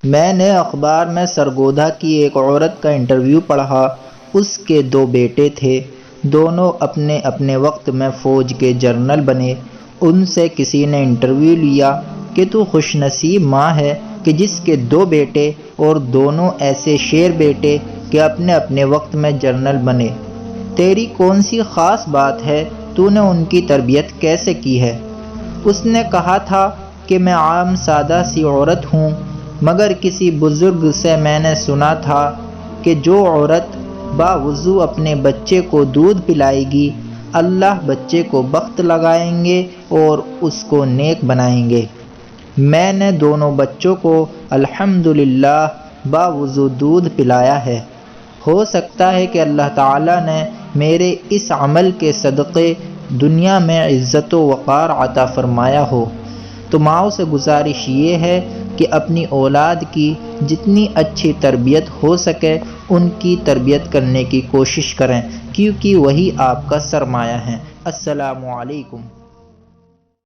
میں نے اخبار میں سرگودا کی ایک عورت کا انٹرویو پڑھا۔ اس کے 2 بیٹے تھے، دونوں اپنے اپنے وقت میں فوج کے جنرل بنے۔ ان سے کسی نے انٹرویو لیا کہ تو خوش نصیب ماں ہے کہ جس کے 2 بیٹے اور دونوں ایسے شیر بیٹے کہ اپنے اپنے وقت میں جنرل بنے۔ تیری کون سی خاص بات ہے؟ تو نے ان کی تربیت کیسے کی ہے؟ اس نے کہا تھا کہ میں عام سادہ سی عورت ہوں، مگر کسی بزرگ سے میں نے سنا تھا کہ جو عورت باوضو اپنے بچے کو دودھ پلائے گی، اللہ بچے کو بخت لگائیں گے اور اس کو نیک بنائیں گے۔ میں نے دونوں بچوں کو الحمدللہ باوضو دودھ پلایا ہے۔ ہو سکتا ہے کہ اللہ تعالیٰ نے میرے اس عمل کے صدقے دنیا میں عزت و وقار عطا فرمایا ہو۔ تو ماؤں سے گزارش یہ ہے کہ اپنی اولاد کی جتنی اچھی تربیت ہو سکے ان کی تربیت کرنے کی کوشش کریں، کیونکہ وہی آپ کا سرمایہ ہیں۔ السلام علیکم۔